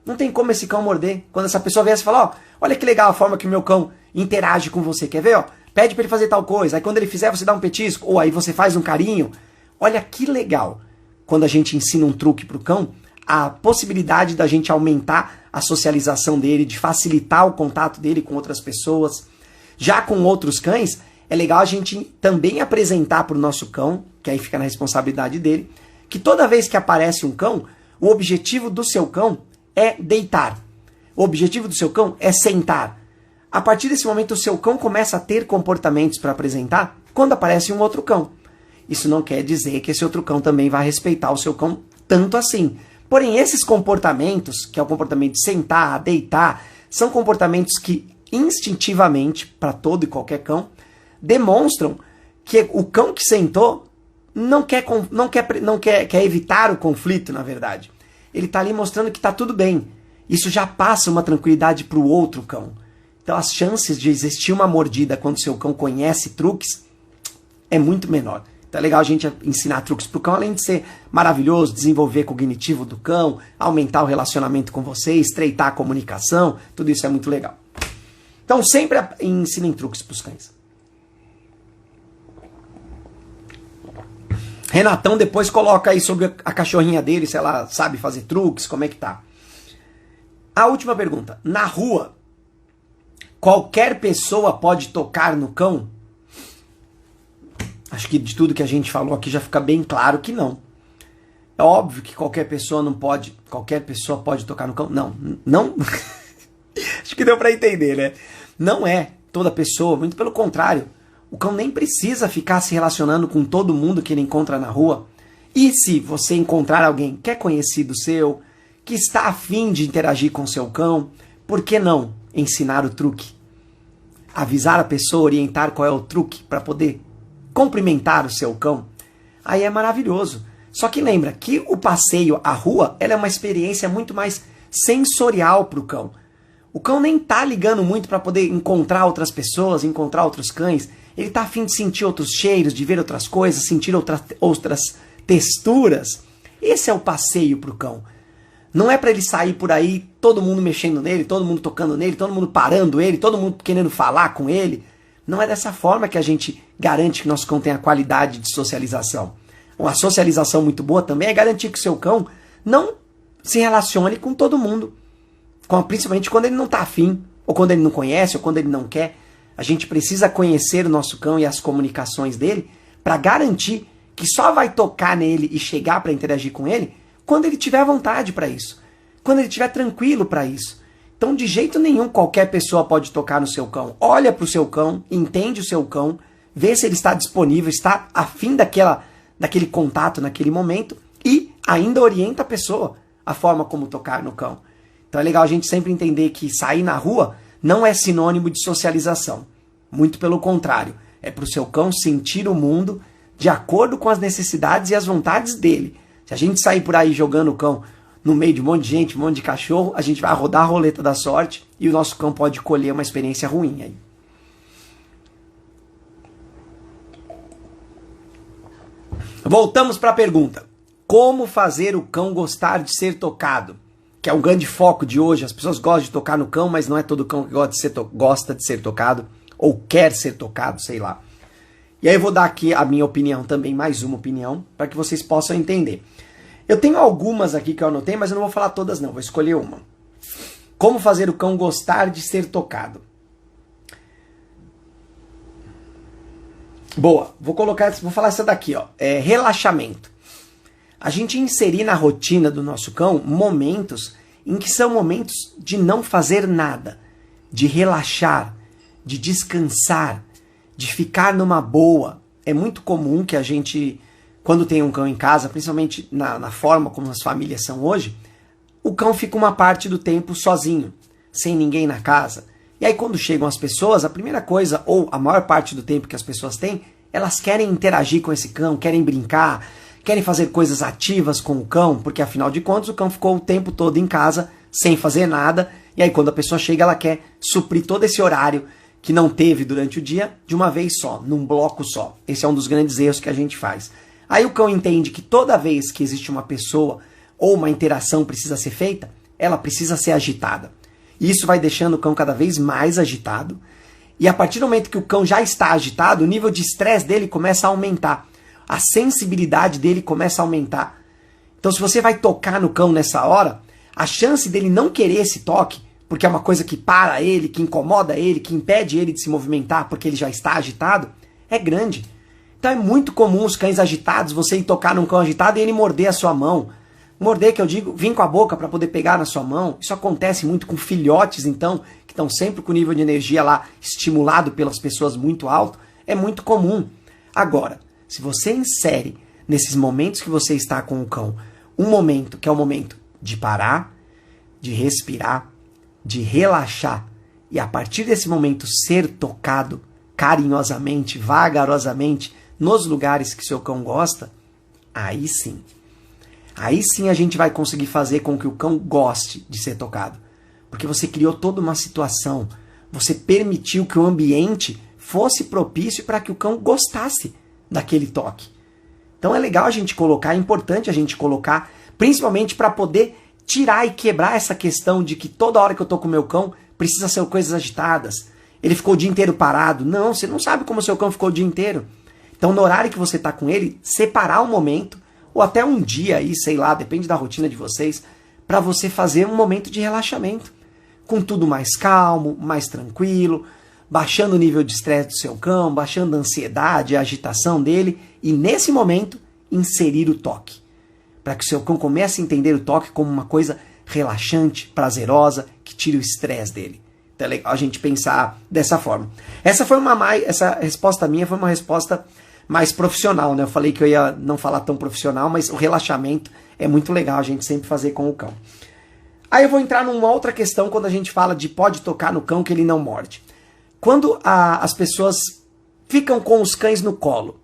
Não tem como esse cão morder. Quando essa pessoa vier e fala, ó, olha que legal a forma que o meu cão interage com você. Quer ver? Ó? Pede para ele fazer tal coisa. Aí quando ele fizer, você dá um petisco. Ou aí você faz um carinho. Olha que legal. Quando a gente ensina um truque para o cão, a possibilidade da gente aumentar a socialização dele, de facilitar o contato dele com outras pessoas. Já com outros cães, é legal a gente também apresentar para o nosso cão, que aí fica na responsabilidade dele, que toda vez que aparece um cão, o objetivo do seu cão é deitar. O objetivo do seu cão é sentar. A partir desse momento, o seu cão começa a ter comportamentos para apresentar quando aparece um outro cão. Isso não quer dizer que esse outro cão também vai respeitar o seu cão tanto assim. Porém, esses comportamentos, que é o comportamento de sentar, deitar, são comportamentos que instintivamente, para todo e qualquer cão, demonstram que o cão que sentou quer evitar o conflito, na verdade. Ele está ali mostrando que está tudo bem. Isso já passa uma tranquilidade para o outro cão. Então as chances de existir uma mordida quando seu cão conhece truques é muito menor. Então é legal a gente ensinar truques para o cão, além de ser maravilhoso, desenvolver o cognitivo do cão, aumentar o relacionamento com você, estreitar a comunicação, tudo isso é muito legal. Então sempre ensinem truques para os cães. Renatão depois coloca aí sobre a cachorrinha dele, se ela sabe fazer truques, como é que tá. A última pergunta. Na rua, qualquer pessoa pode tocar no cão? Acho que de tudo que a gente falou aqui já fica bem claro que não. É óbvio que qualquer pessoa pode tocar no cão. Não. Acho que deu pra entender, né? Não é toda pessoa, muito pelo contrário. O cão nem precisa ficar se relacionando com todo mundo que ele encontra na rua. E se você encontrar alguém que é conhecido seu, que está a fim de interagir com seu cão, por que não ensinar o truque? Avisar a pessoa, orientar qual é o truque para poder cumprimentar o seu cão. Aí é maravilhoso. Só que lembra que o passeio à rua, ela é uma experiência muito mais sensorial para o cão. O cão nem tá ligando muito para poder encontrar outras pessoas, encontrar outros cães. Ele tá a fim de sentir outros cheiros, de ver outras coisas, sentir outras texturas. Esse é o passeio para o cão. Não é para ele sair por aí, todo mundo mexendo nele, todo mundo tocando nele, todo mundo parando ele, todo mundo querendo falar com ele. Não é dessa forma que a gente garante que nosso cão tenha qualidade de socialização. Uma socialização muito boa também é garantir que o seu cão não se relacione com todo mundo. Principalmente quando ele não está afim, ou quando ele não conhece, ou quando ele não quer. A gente precisa conhecer o nosso cão e as comunicações dele para garantir que só vai tocar nele e chegar para interagir com ele quando ele tiver vontade para isso, quando ele estiver tranquilo para isso. Então, de jeito nenhum, qualquer pessoa pode tocar no seu cão. Olha para o seu cão, entende o seu cão, vê se ele está disponível, está afim daquele contato naquele momento e ainda orienta a pessoa a forma como tocar no cão. Então é legal a gente sempre entender que sair na rua não é sinônimo de socialização. Muito pelo contrário, é para o seu cão sentir o mundo de acordo com as necessidades e as vontades dele. Se a gente sair por aí jogando o cão no meio de um monte de gente, um monte de cachorro, a gente vai rodar a roleta da sorte e o nosso cão pode colher uma experiência ruim aí. Voltamos para a pergunta. Como fazer o cão gostar de ser tocado? Que é um grande foco de hoje. As pessoas gostam de tocar no cão, mas não é todo cão que gosta de ser tocado ou quer ser tocado, sei lá. E aí eu vou dar aqui a minha opinião também, mais uma opinião, para que vocês possam entender. Eu tenho algumas aqui que eu anotei, mas eu não vou falar todas não, vou escolher uma. Como fazer o cão gostar de ser tocado? Boa, vou falar essa daqui, ó. Relaxamento. A gente inserir na rotina do nosso cão momentos em que são momentos de não fazer nada, de relaxar, de descansar, de ficar numa boa. É muito comum que a gente, quando tem um cão em casa, principalmente na forma como as famílias são hoje, o cão fica uma parte do tempo sozinho, sem ninguém na casa. E aí quando chegam as pessoas, a primeira coisa, ou a maior parte do tempo que as pessoas têm, elas querem interagir com esse cão, querem brincar, querem fazer coisas ativas com o cão, porque afinal de contas o cão ficou o tempo todo em casa, sem fazer nada, e aí quando a pessoa chega ela quer suprir todo esse horário que não teve durante o dia, de uma vez só, num bloco só. Esse é um dos grandes erros que a gente faz. Aí o cão entende que toda vez que existe uma pessoa ou uma interação precisa ser feita, ela precisa ser agitada. E isso vai deixando o cão cada vez mais agitado, e a partir do momento que o cão já está agitado, o nível de estresse dele começa a aumentar. A sensibilidade dele começa a aumentar. Então se você vai tocar no cão nessa hora, a chance dele não querer esse toque, porque é uma coisa que para ele, que incomoda ele, que impede ele de se movimentar porque ele já está agitado, é grande. Então é muito comum os cães agitados, você ir tocar num cão agitado e ele morder a sua mão. Morder, que eu digo, vir com a boca para poder pegar na sua mão. Isso acontece muito com filhotes, então, que estão sempre com o nível de energia lá estimulado pelas pessoas muito alto. É muito comum. Agora, se você insere nesses momentos que você está com o cão, um momento que é o momento de parar, de respirar, de relaxar, e a partir desse momento ser tocado carinhosamente, vagarosamente, nos lugares que seu cão gosta, aí sim. Aí sim a gente vai conseguir fazer com que o cão goste de ser tocado. Porque você criou toda uma situação, você permitiu que o ambiente fosse propício para que o cão gostasse daquele toque. Então é legal a gente colocar, é importante a gente colocar, principalmente para poder tirar e quebrar essa questão de que toda hora que eu tô com o meu cão precisa ser coisas agitadas. Ele ficou o dia inteiro parado. Não, você não sabe como o seu cão ficou o dia inteiro. Então no horário que você tá com ele, separar um momento, ou até um dia aí, sei lá, depende da rotina de vocês, para você fazer um momento de relaxamento. Com tudo mais calmo, mais tranquilo, baixando o nível de estresse do seu cão, baixando a ansiedade, a agitação dele, e nesse momento, inserir o toque. Para que o seu cão comece a entender o toque como uma coisa relaxante, prazerosa, que tire o estresse dele. Então é legal a gente pensar dessa forma. Essa resposta minha foi uma resposta mais profissional, né? Eu falei que eu ia não falar tão profissional, mas o relaxamento é muito legal a gente sempre fazer com o cão. Aí eu vou entrar numa outra questão quando a gente fala de pode tocar no cão que ele não morde. Quando as pessoas ficam com os cães no colo,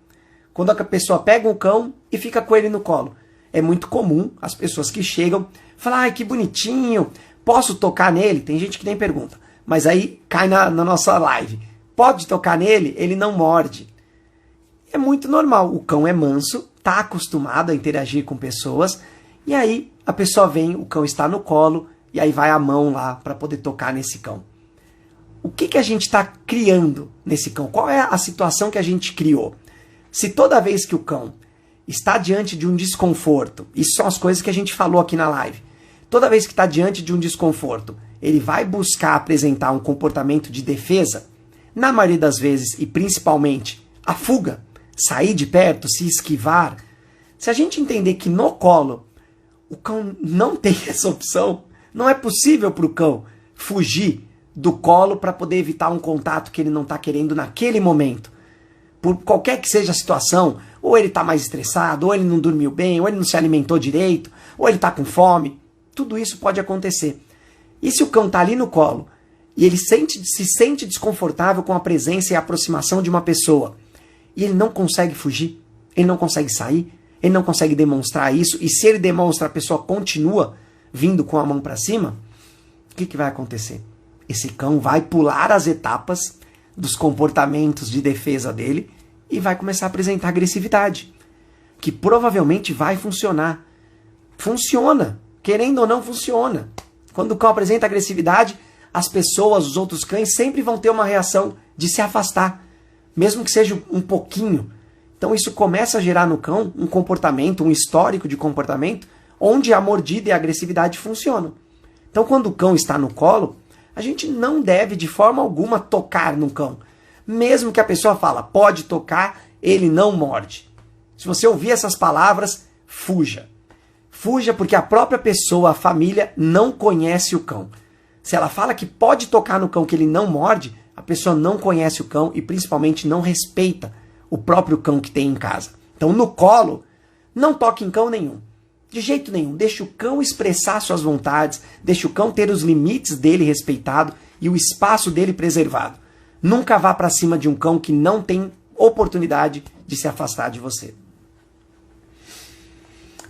quando a pessoa pega um cão e fica com ele no colo, é muito comum as pessoas que chegam falar, ai que bonitinho, posso tocar nele? Tem gente que nem pergunta, mas aí cai na nossa live. Pode tocar nele? Ele não morde. É muito normal, o cão é manso, está acostumado a interagir com pessoas, E aí a pessoa vem, o cão está no colo, e aí vai a mão lá para poder tocar nesse cão. O que a gente está criando nesse cão? Qual é a situação que a gente criou? Se toda vez que o cão está diante de um desconforto, isso são as coisas que a gente falou aqui na live, toda vez que está diante de um desconforto, ele vai buscar apresentar um comportamento de defesa, na maioria das vezes, e principalmente, a fuga, sair de perto, se esquivar. Se a gente entender que no colo, o cão não tem essa opção, não é possível para o cão fugir do colo para poder evitar um contato que ele não está querendo naquele momento. Por qualquer que seja a situação, ou ele está mais estressado, ou ele não dormiu bem, ou ele não se alimentou direito, ou ele está com fome, tudo isso pode acontecer. E se o cão está ali no colo e ele se sente desconfortável com a presença e a aproximação de uma pessoa, e ele não consegue fugir, ele não consegue sair, ele não consegue demonstrar isso, e se ele demonstra, a pessoa continua vindo com a mão para cima, o que vai acontecer? Esse cão vai pular as etapas dos comportamentos de defesa dele e vai começar a apresentar agressividade, que provavelmente vai funcionar. Funciona, querendo ou não funciona. Quando o cão apresenta agressividade, as pessoas, os outros cães, sempre vão ter uma reação de se afastar, mesmo que seja um pouquinho. Então isso começa a gerar no cão um comportamento, um histórico de comportamento, onde a mordida e a agressividade funcionam. Então quando o cão está no colo, a gente não deve de forma alguma tocar no cão. Mesmo que a pessoa fala, pode tocar, ele não morde. Se você ouvir essas palavras, fuja. Fuja porque a própria pessoa, a família, não conhece o cão. Se ela fala que pode tocar no cão que ele não morde, a pessoa não conhece o cão e principalmente não respeita o próprio cão que tem em casa. Então no colo, não toque em cão nenhum. De jeito nenhum. Deixe o cão expressar suas vontades, deixe o cão ter os limites dele respeitado e o espaço dele preservado. Nunca vá para cima de um cão que não tem oportunidade de se afastar de você.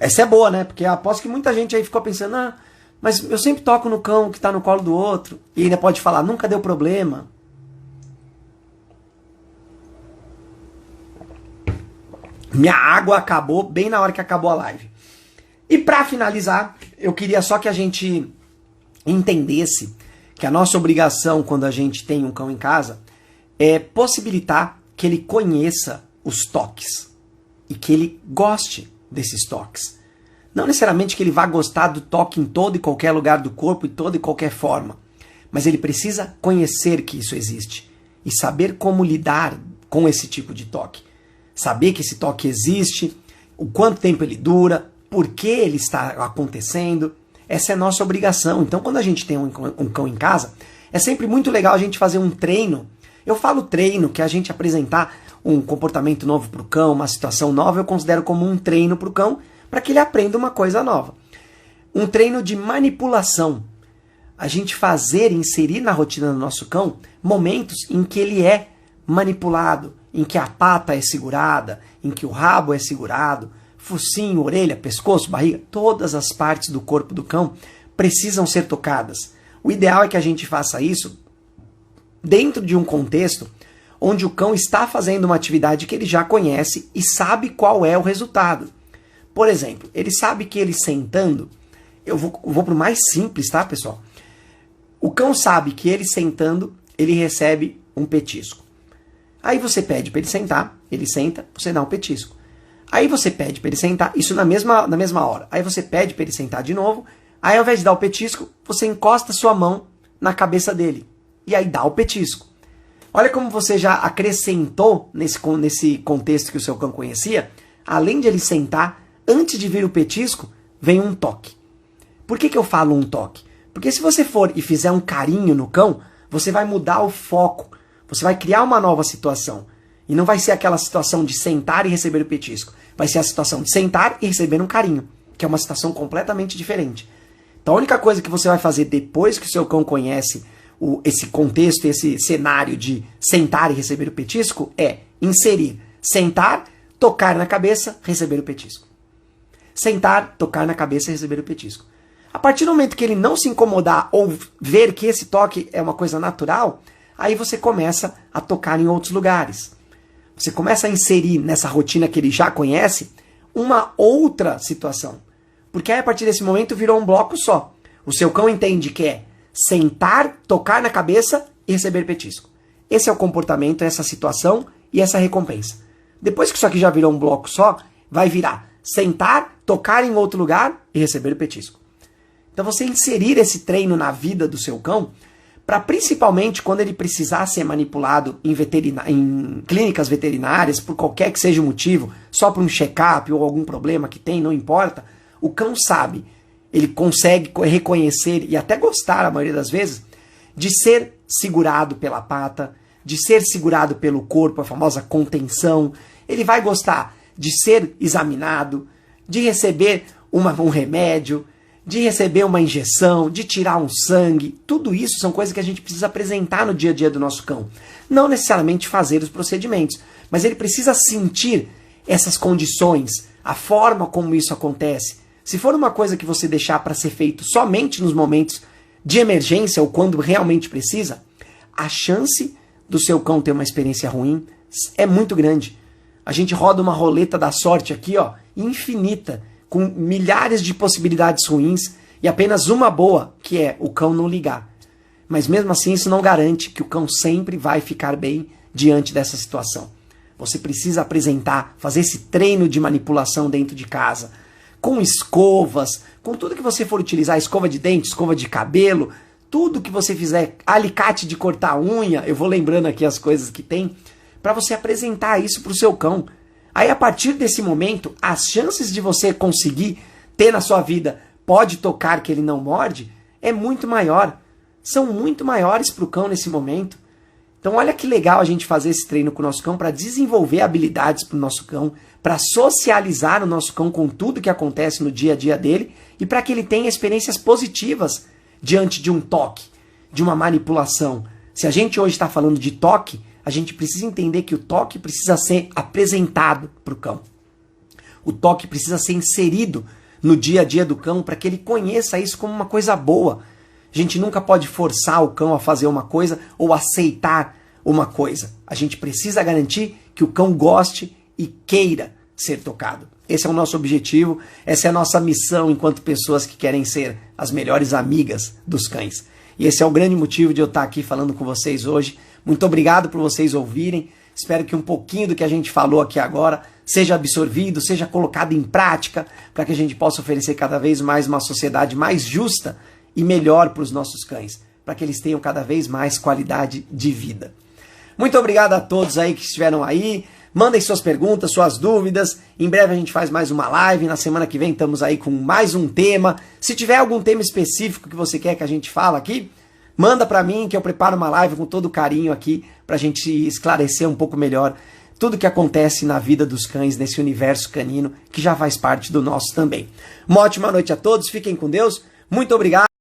Essa é boa, né? Porque eu aposto que muita gente aí ficou pensando, mas eu sempre toco no cão que está no colo do outro. E ainda pode falar, nunca deu problema. Minha água acabou bem na hora que acabou a live. E para finalizar, eu queria só que a gente entendesse que a nossa obrigação quando a gente tem um cão em casa é possibilitar que ele conheça os toques e que ele goste desses toques. Não necessariamente que ele vá gostar do toque em todo e qualquer lugar do corpo e toda e qualquer forma, mas ele precisa conhecer que isso existe e saber como lidar com esse tipo de toque. Saber que esse toque existe, o quanto tempo ele dura, por que ele está acontecendo. Essa é a nossa obrigação. Então, quando a gente tem um cão em casa, é sempre muito legal a gente fazer um treino. Eu falo treino, que é a gente apresentar um comportamento novo para o cão, uma situação nova, eu considero como um treino para o cão, para que ele aprenda uma coisa nova. Um treino de manipulação. A gente inserir na rotina do nosso cão momentos em que ele é manipulado, em que a pata é segurada, em que o rabo é segurado, focinho, orelha, pescoço, barriga, todas as partes do corpo do cão precisam ser tocadas. O ideal é que a gente faça isso dentro de um contexto onde o cão está fazendo uma atividade que ele já conhece e sabe qual é o resultado. Por exemplo, ele sabe que ele sentando, eu vou para o mais simples, tá, pessoal? O cão sabe que ele sentando, ele recebe um petisco. Aí você pede para ele sentar, ele senta, você dá um petisco. Aí você pede para ele sentar, isso na mesma hora. Aí você pede para ele sentar de novo, aí ao invés de dar o petisco, você encosta sua mão na cabeça dele. E aí dá o petisco. Olha como você já acrescentou nesse contexto que o seu cão conhecia, além de ele sentar, antes de vir o petisco, vem um toque. Por que eu falo um toque? Porque se você for e fizer um carinho no cão, você vai mudar o foco. Você vai criar uma nova situação. E não vai ser aquela situação de sentar e receber o petisco. Vai ser a situação de sentar e receber um carinho, que é uma situação completamente diferente. Então a única coisa que você vai fazer depois que o seu cão conhece esse contexto, esse cenário de sentar e receber o petisco, é inserir, sentar, tocar na cabeça, receber o petisco. Sentar, tocar na cabeça e receber o petisco. A partir do momento que ele não se incomodar ou ver que esse toque é uma coisa natural, aí você começa a tocar em outros lugares. Você começa a inserir nessa rotina que ele já conhece uma outra situação. Porque aí a partir desse momento virou um bloco só. O seu cão entende que é sentar, tocar na cabeça e receber petisco. Esse é o comportamento, essa situação e essa recompensa. Depois que isso aqui já virou um bloco só, vai virar sentar, tocar em outro lugar e receber petisco. Então você inserir esse treino na vida do seu cão, para principalmente quando ele precisar ser manipulado em clínicas veterinárias, por qualquer que seja o motivo, só por um check-up ou algum problema que tem, não importa, o cão sabe, ele consegue reconhecer e até gostar, a maioria das vezes, de ser segurado pela pata, de ser segurado pelo corpo, a famosa contenção. Ele vai gostar de ser examinado, de receber um remédio, de receber uma injeção, de tirar um sangue. Tudo isso são coisas que a gente precisa apresentar no dia a dia do nosso cão. Não necessariamente fazer os procedimentos, mas ele precisa sentir essas condições, a forma como isso acontece. Se for uma coisa que você deixar para ser feito somente nos momentos de emergência ou quando realmente precisa, a chance do seu cão ter uma experiência ruim é muito grande. A gente roda uma roleta da sorte aqui, ó, infinita, com milhares de possibilidades ruins e apenas uma boa, que é o cão não ligar. Mas mesmo assim isso não garante que o cão sempre vai ficar bem diante dessa situação. Você precisa apresentar, fazer esse treino de manipulação dentro de casa, com escovas, com tudo que você for utilizar, escova de dente, escova de cabelo, tudo que você fizer, alicate de cortar unha, eu vou lembrando aqui as coisas que tem, para você apresentar isso para o seu cão. Aí a partir desse momento, as chances de você conseguir ter na sua vida, pode tocar que ele não morde, é muito maior. São muito maiores para o cão nesse momento. Então olha que legal a gente fazer esse treino com o nosso cão para desenvolver habilidades para o nosso cão, para socializar o nosso cão com tudo que acontece no dia a dia dele e para que ele tenha experiências positivas diante de um toque, de uma manipulação. Se a gente hoje está falando de toque, a gente precisa entender que o toque precisa ser apresentado para o cão. O toque precisa ser inserido no dia a dia do cão para que ele conheça isso como uma coisa boa. A gente nunca pode forçar o cão a fazer uma coisa ou aceitar uma coisa. A gente precisa garantir que o cão goste e queira ser tocado. Esse é o nosso objetivo, essa é a nossa missão enquanto pessoas que querem ser as melhores amigas dos cães. E esse é o grande motivo de eu estar aqui falando com vocês hoje. Muito obrigado por vocês ouvirem. Espero que um pouquinho do que a gente falou aqui agora seja absorvido, seja colocado em prática, para que a gente possa oferecer cada vez mais uma sociedade mais justa e melhor para os nossos cães, para que eles tenham cada vez mais qualidade de vida. Muito obrigado a todos aí que estiveram aí. Mandem suas perguntas, suas dúvidas. Em breve a gente faz mais uma live. Na semana que vem estamos aí com mais um tema. Se tiver algum tema específico que você quer que a gente fale aqui, manda para mim que eu preparo uma live com todo carinho aqui para a gente esclarecer um pouco melhor tudo que acontece na vida dos cães, nesse universo canino que já faz parte do nosso também. Uma ótima noite a todos, fiquem com Deus. Muito obrigado.